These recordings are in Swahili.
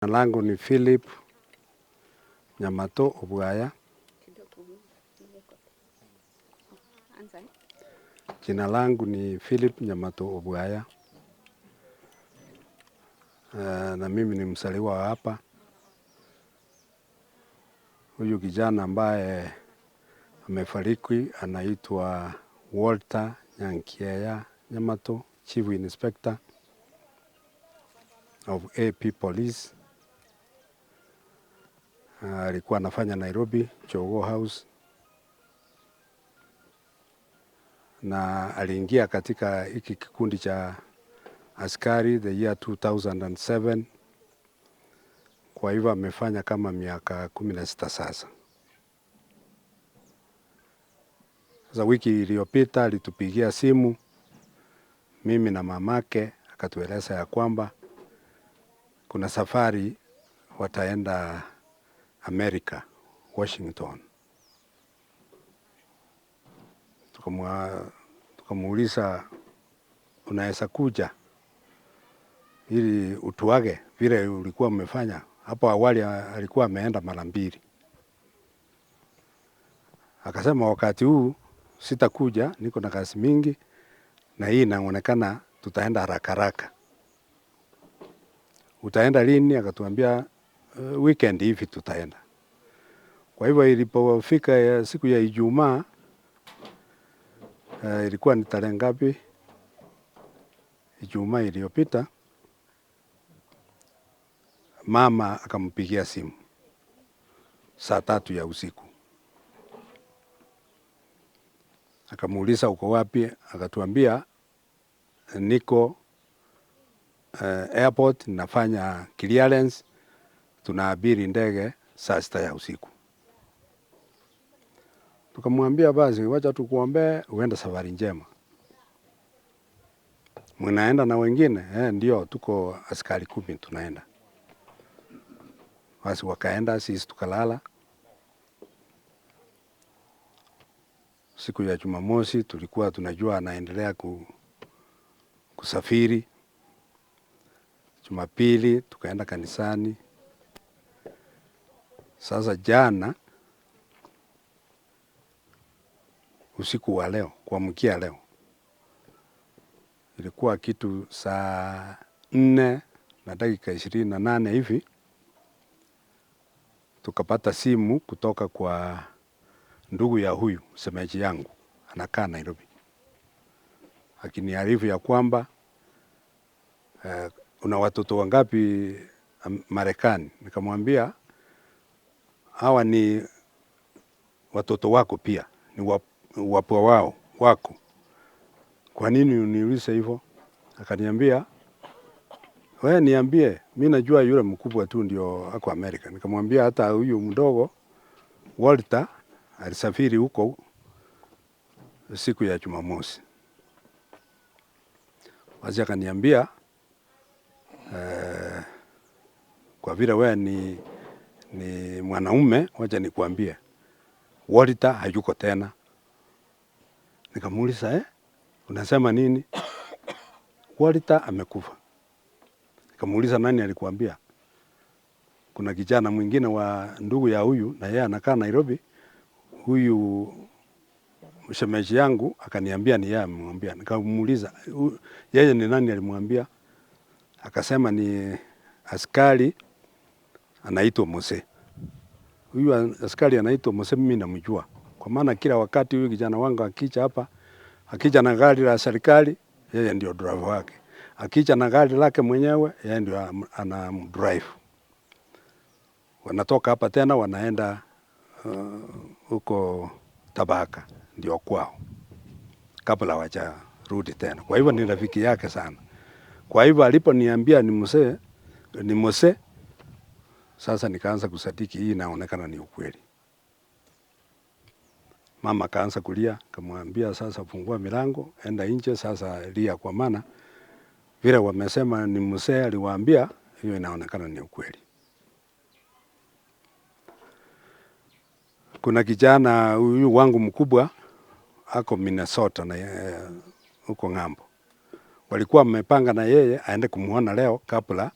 Jina langu ni Philip Nyamato Obwaya. Jina langu ni Philip Nyamato Obwaya. Na mimi ni mzaliwa wa hapa. Huyu kijana ambaye amefariki anaitwa Walter Nyankiea Nyamato, Chief Inspector of AP Police. Alikuwa anafanya Nairobi, Jogoo House. Na aliingia katika hiki kikundi cha askari the year 2007. Kwa hivyo amefanya kama miaka 16 sasa. Sasa wiki iliyopita alitupigia simu mimi na mamake, akatueleza ya kwamba kuna safari wataenda Amerika, Washington. Tukamuuliza, unaweza kuja ili utuage vile ulikuwa umefanya? Hapo awali alikuwa ameenda mara 2. Akasema wakati huu sitakuja, niko na kazi mingi na hii inaonekana tutaenda haraka haraka. Utaenda lini? Akatuambia weekend hivi tutaenda. Kwa hivyo ilipofika siku ya Ijumaa, ilikuwa ni tarehe ngapi? Ijumaa iliyopita, mama akampigia simu saa 3 ya usiku. Akamuuliza uko wapi? Akatuambia niko airport nafanya clearance, tunaabiri ndege saa 6 ya usiku. Tukamwambia basi wacha tukuombee uende safari njema. Mnaenda na wengine? Ndio, tuko askari 10 tunaenda. Basi wakaenda, sisi tukalala. Siku ya Jumamosi tulikuwa tunajua anaendelea kusafiri. Jumapili tukaenda kanisani. Sasa jana usiku wa leo, kuamkia leo, ilikuwa kitu saa 4:28 hivi, tukapata simu kutoka kwa ndugu ya huyu shemeji yangu, anakaa Nairobi, akiniarifu ya kwamba una watoto wangapi Marekani? Nikamwambia hawa ni watoto wako pia, ni wapwa wao wako. Kwa nini uniulize hivyo? Akaniambia wewe niambie, mimi najua yule mkubwa tu ndio ako Amerika. Nikamwambia hata huyu mdogo Walter alisafiri huko siku ya Jumamosi. Basi akaniambia kwa vile wewe ni mwanaume, wacha nikuambie Walter hayuko tena. Nikamuuliza unasema nini? Walter amekufa. Nikamuuliza nani alikuambia? Kuna kijana mwingine wa ndugu ya huyu na yeye anakaa Nairobi. Huyu shemeji yangu akaniambia ni yeye amemwambia. Nikamuuliza yeye ni nani alimwambia? Akasema ni askari anaitwa Mose. Huyu askari anaitwa Mose mimi namjua. Kwa maana kila wakati huyu kijana wangu akija hapa, akija na gari la serikali, yeye ndio driver wake. Akija na gari lake mwenyewe, yeye ndio ana drive. Wanatoka hapa tena wanaenda huko Tabaka ndio kwao, kabla hawajarudi tena. Kwa hivyo ni rafiki yake sana. Kwa hivyo aliponiambia ni Mose, sasa nikaanza kusadiki hii inaonekana ni ukweli. Mama kaanza kulia, kamwambia sasa fungua milango, enda nje sasa lia, kwa maana vile wamesema ni Mose aliwaambia, hiyo inaonekana ni ukweli. Kuna kijana huyu wangu mkubwa ako Minnesota na huko ng'ambo. Walikuwa wamepanga na yeye aende kumuona leo kabla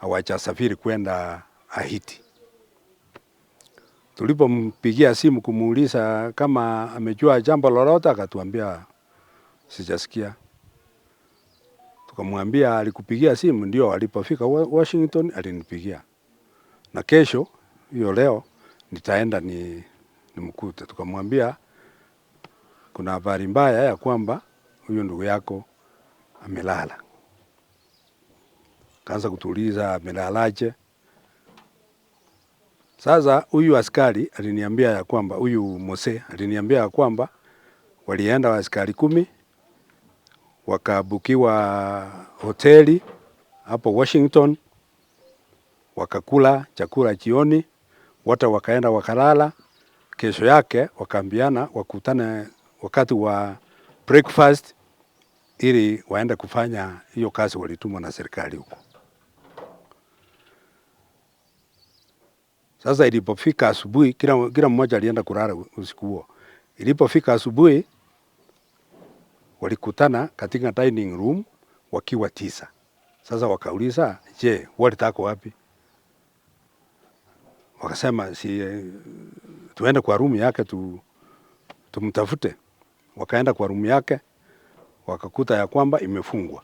hawajasafiri kwenda Haiti. Tulipompigia simu kumuuliza kama amejua jambo lolote, akatuambia sijasikia. Tukamwambia alikupigia simu? Ndio, alipofika Washington alinipigia. Na kesho hiyo leo nitaenda nimkute. Tukamwambia kuna habari mbaya ya kwamba huyo ndugu yako amelala. Kaanza kutuuliza amelalaje. Sasa huyu askari aliniambia ya kwamba, huyu Mose aliniambia ya kwamba walienda askari 10 wakabukiwa hoteli hapo Washington, wakakula chakula jioni, wote wakaenda wakalala. Kesho yake wakaambiana wakutane wakati wa breakfast ili waende kufanya hiyo kazi walitumwa na serikali huko. Sasa ilipofika asubuhi, kila mmoja alienda kulala usiku huo. Ilipofika asubuhi, walikutana katika dining room wakiwa 9. Sasa wakauliza, je, walitaka wapi? Wakasema tuende kwa room yake tumtafute. Wakaenda kwa room yake, wakakuta ya kwamba imefungwa.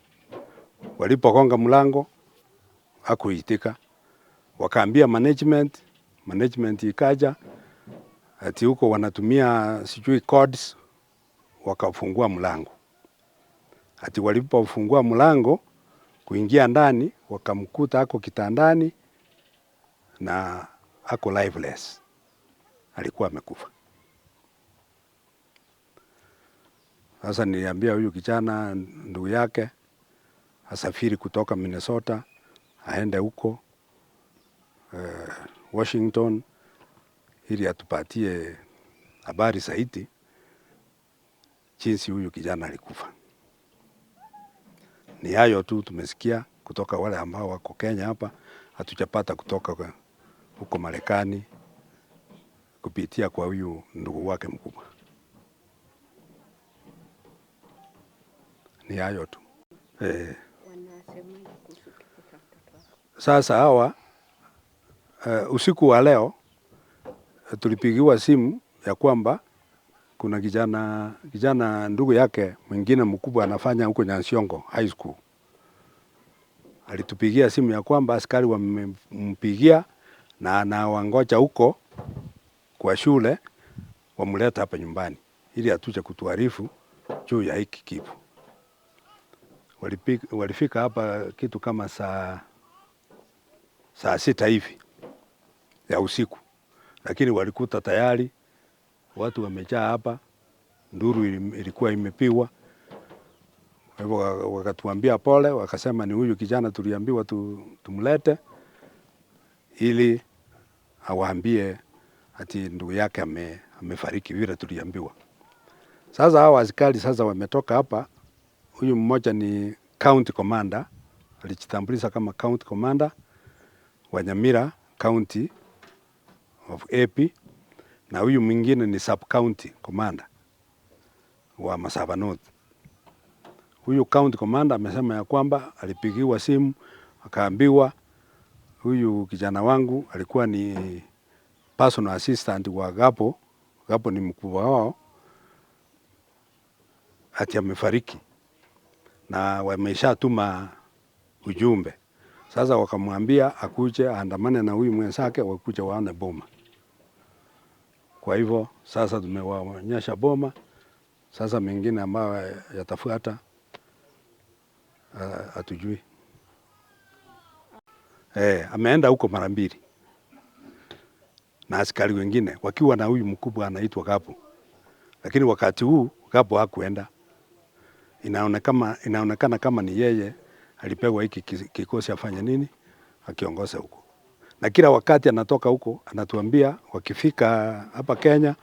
Walipogonga mlango hakuitika. Wakaambia management ikaja, ati huko wanatumia sijui codes, wakafungua mlango. Ati walipofungua mlango kuingia ndani, wakamkuta ako kitandani na ako lifeless. Alikuwa amekufa. Sasa niliambia huyu kijana ndugu yake asafiri kutoka Minnesota aende huko Washington ili atupatie habari zaidi jinsi huyu kijana alikufa. Ni hayo tu tumesikia kutoka wale ambao wako Kenya hapa, hatujapata kutoka huko Marekani kupitia kwa huyu ndugu wake mkubwa. Ni hayo tu. Sasa hawa usiku wa leo tulipigiwa simu ya kwamba kuna kijana ndugu yake mwingine mkubwa anafanya huko Nyansiongo High School. Alitupigia simu ya kwamba askari wamempigia na anawangoja huko kwa shule wamleta hapa nyumbani ili atuje kutuarifu juu ya hiki kifo. Walifika hapa kitu kama saa 6 hivi ya usiku, lakini walikuta tayari watu wamejaa hapa, nduru ilikuwa imepigwa. Kwa hivyo wakatuambia pole, wakasema ni huyu kijana tuliambiwa tumlete ili awaambie ati ndugu yake amefariki vile tuliambiwa. Sasa hawa askari sasa wametoka hapa. Huyu mmoja ni county commander, alijitambulisha kama county commander wa Nyamira County of AP, na huyu mwingine ni sub county commander wa Masaba North. Huyu county commander amesema ya kwamba alipigiwa simu akaambiwa huyu kijana wangu alikuwa ni personal assistant wa Gapo ni mkubwa wao, ati amefariki na wameshatuma ujumbe. Sasa wakamwambia akuje aandamane na huyu mwenzake wakuje waone boma. Kwa hivyo sasa tumewaonyesha boma. Sasa mengine ambayo yatafuata hatujui. Ameenda huko mara 2 na askari wengine wakiwa na huyu mkubwa anaitwa Gapo, lakini wakati huu Gapo hakuenda. Inaonekana kama ni yeye alipewa hiki kikosi afanye nini, akiongoza huko. Na kila wakati anatoka huko anatuambia wakifika hapa Kenya,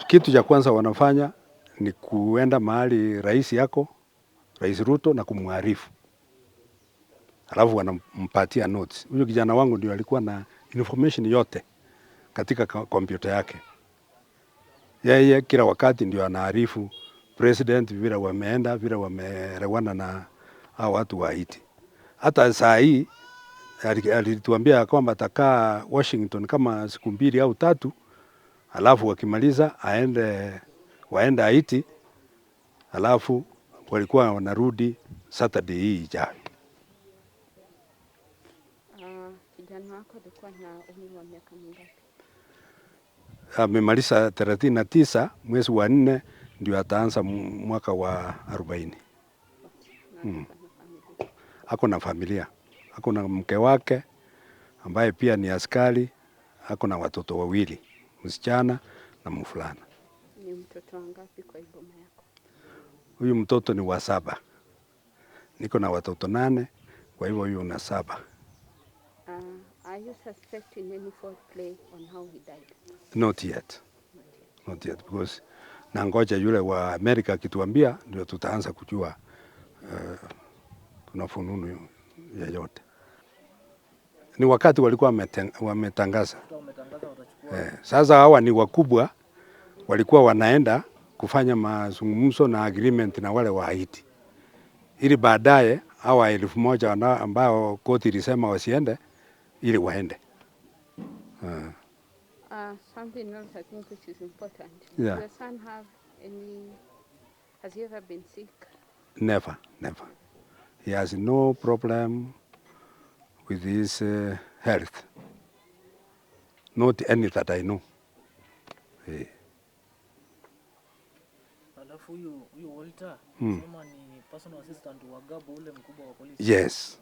kitu cha kwanza wanafanya ni kuenda mahali rais yako, Rais Ruto, na kumwarifu. Alafu wanampatia notes. Huyo kijana wangu ndio alikuwa na information yote katika kompyuta yake. Yeye kila wakati ndio anaarifu president vile wameenda, vile wamerewana na hao watu wa Haiti. Hata saa hii alituambia kwamba atakaa Washington kama siku 2 au 3, alafu wakimaliza waende Haiti, alafu walikuwa wanarudi Saturday hii ijayo. Kijana wako alikuwa na umri wa miaka mingapi? Amemaliza 39, mwezi wa 4 ndio ataanza mwaka wa 40. Ako na familia, ako na mke wake ambaye pia ni askari, ako na watoto 2, msichana na mvulana. Ni mtoto wangapi kwa boma yako? Huyu mtoto ni wa 7. Niko na watoto 8, kwa hivyo huyu na 7. Are you suspecting any foul play on how he died? Not yet, because nangoja yule wa Amerika akituambia ndio tutaanza kujua kuna fununu yoyote. Ni wakati walikuwa wametangaza. Sasa hawa ni wakubwa, walikuwa wanaenda kufanya mazungumzo na agreement na wale wa Haiti, ili baadaye hawa 1000 ambao koti ilisema wasiende ili waende. Something else I think which is important. Yeah. Does your son has he ever been sick? Never. He has no problem with his health. Not any that I know. Alafu huyu Walter, sema ni personal assistant wa Gabo ule mkubwa wa polisi. Yes.